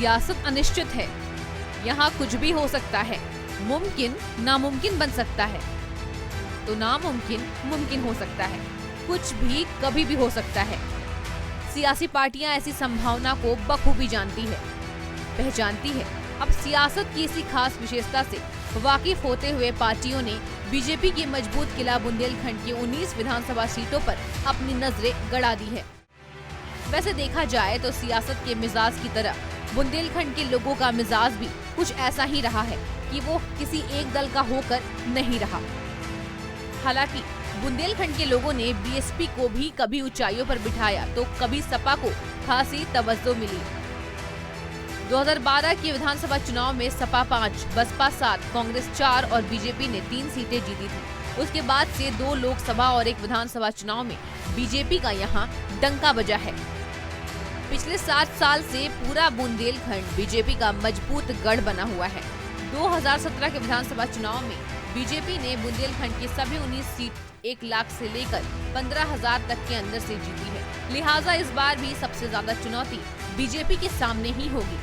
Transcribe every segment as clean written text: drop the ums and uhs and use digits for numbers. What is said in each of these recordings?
सियासत अनिश्चित है, यहाँ कुछ भी हो सकता है। मुमकिन नामुमकिन बन सकता है, तो नामुमकिन मुमकिन हो सकता है। कुछ भी कभी भी हो सकता है। सियासी पार्टियां ऐसी संभावना को बखूबी जानती है, पहचानती है। अब सियासत की इसी खास विशेषता से वाकिफ होते हुए पार्टियों ने बीजेपी की मजबूत किला बुंदेलखंड की 19 विधानसभा सीटों पर अपनी नजरें गड़ा दी है। वैसे देखा जाए तो सियासत के मिजाज की तरह बुंदेलखंड के लोगों का मिजाज भी कुछ ऐसा ही रहा है कि वो किसी एक दल का होकर नहीं रहा। हालांकि बुंदेलखंड के लोगों ने बीएसपी को भी कभी ऊंचाइयों पर बिठाया तो कभी सपा को खासी तवज्जो मिली। 2012 के विधानसभा चुनाव में सपा 5, बसपा 7, कांग्रेस 4 और बीजेपी ने 3 सीटें जीती थी। उसके बाद से 2 लोकसभा और 1 विधानसभा चुनाव में बीजेपी का यहाँ डंका बजा है। पिछले 7 साल से पूरा बुंदेलखंड बीजेपी का मजबूत गढ़ बना हुआ है। 2017 के विधानसभा चुनाव में बीजेपी ने बुंदेलखंड की सभी 19 सीट 1 लाख से लेकर 15,000 तक के अंदर से जीती है। लिहाजा इस बार भी सबसे ज्यादा चुनौती बीजेपी के सामने ही होगी।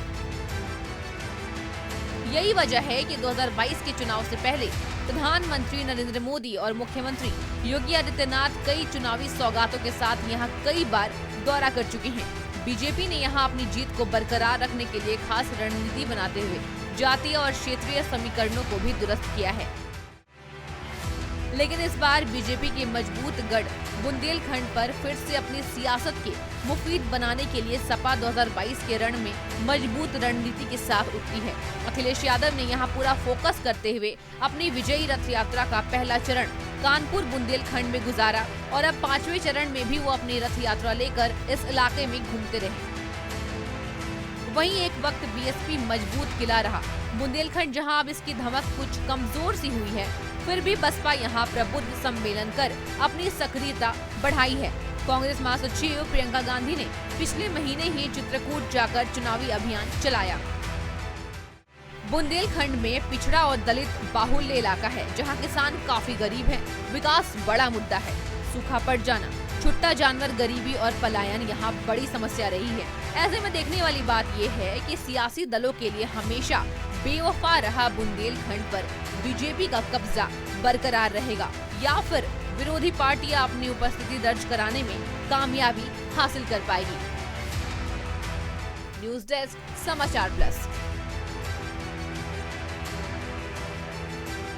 यही वजह है कि 2022 के चुनाव से पहले प्रधानमंत्री नरेंद्र मोदी और मुख्यमंत्री योगी आदित्यनाथ कई चुनावी सौगातों के साथ यहां कई बार दौरा कर चुके हैं। बीजेपी ने यहां अपनी जीत को बरकरार रखने के लिए खास रणनीति बनाते हुए जातीय और क्षेत्रीय समीकरणों को भी दुरुस्त किया है। लेकिन इस बार बीजेपी के मजबूत गढ़ बुंदेलखंड पर फिर से अपनी सियासत के मुफीद बनाने के लिए सपा 2022 के रण में मजबूत रणनीति के साथ उतरी है। अखिलेश यादव ने यहां पूरा फोकस करते हुए अपनी विजयी रथ यात्रा का पहला चरण कानपुर बुंदेलखंड में गुजारा और अब 5वें चरण में भी वो अपनी रथ यात्रा लेकर इस इलाके में घूमते रहे। वहीं एक वक्त बीएसपी मजबूत किला रहा। बुंदेलखंड जहां अब इसकी धमक कुछ कमजोर सी हुई है, फिर भी बसपा यहां प्रबुद्ध सम्मेलन कर अपनी सक्रियता बढ़ाई है। कांग्रेस महासचिव प्रियंका गांधी ने पिछले महीने ही चित्रकूट जाकर चुनावी अभियान चलाया। बुंदेलखंड में पिछड़ा और दलित बाहुल्य इलाका है, जहां किसान काफी गरीब हैं। विकास बड़ा मुद्दा है। सूखा पड़ जाना, छुट्टा जानवर, गरीबी और पलायन यहाँ बड़ी समस्या रही है। ऐसे में देखने वाली बात ये है कि सियासी दलों के लिए हमेशा बेवफा रहा बुंदेलखंड पर बीजेपी का कब्जा बरकरार रहेगा या फिर विरोधी पार्टियां अपनी उपस्थिति दर्ज कराने में कामयाबी हासिल कर पाएगी। न्यूज़ डेस्क, समाचार प्लस।